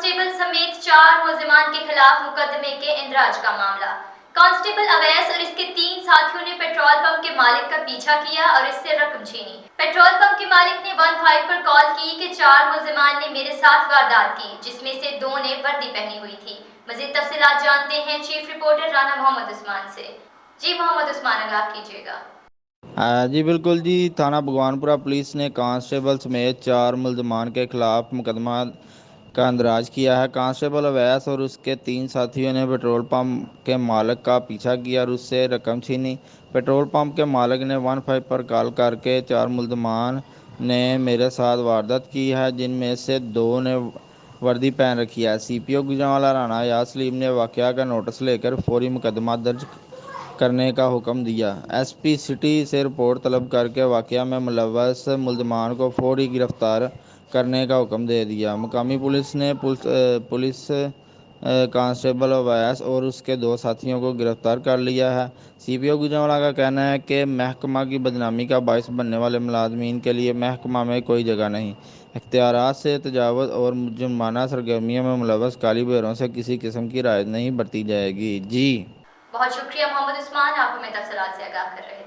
Constable समेत 4 मुलजिमान के खिलाफ मुकदमे के इंदराज का मामला। कांस्टेबल अवैस और इसके 3 साथियों ने पेट्रोल पंप के मालिक का पीछा किया और इससे रकम छीनी। पेट्रोल पंप के मालिक ने 15 पर कॉल की कि 4 मुलजिमान ने मेरे साथ वारदात की, जिसमें से 2 ने वर्दी पहनी हुई थी। मजीद तफसीलात जानते हैं चीफ रिपोर्टर राना मोहम्मद उस्मान से। जी मोहम्मद उस्मान, आगाह कीजिएगा। जी बिल्कुल जी, थाना भगवानपुरा पुलिस ने कांस्टेबल समेत 4 मुलजमान के खिलाफ मुकदमा का इंदराज किया है। कांस्टेबल अवैस और उसके 3 साथियों ने पेट्रोल पंप के मालिक का पीछा किया और उससे रकम छीनी। पेट्रोल पंप के मालिक ने 15 पर कॉल करके 4 मुलजमान ने मेरे साथ वारदात की है, जिनमें से 2 ने वर्दी पहन रखी है। CPO गुजरांवाला राना याद सलीम ने वाकया का नोटिस लेकर फौरी मुकदमा दर्ज करने का हुक्म दिया। SP सिटी से रिपोर्ट तलब करके वाकया में मुलव्वस मुलजमान को फौरी गिरफ्तार करने का हुक्म दे दिया। मुकामी पुलिस ने पुलिस कांस्टेबल अवैस और उसके 2 साथियों को गिरफ्तार कर लिया है। CPO गुजरांवाला का कहना है कि महकमा की बदनामी का बायस बनने वाले मुलाजमीन के लिए महकमा में कोई जगह नहीं। इख्तियारात से तजावुज़ और जुर्माना सरगर्मियों में मुलव्वस काली बहरों से किसी किस्म की राय नहीं बरती जाएगी। जी बहुत शुक्रिया मोहम्मद उस्मान, आप हमें तफसीलात से आगाह कर रहे हैं।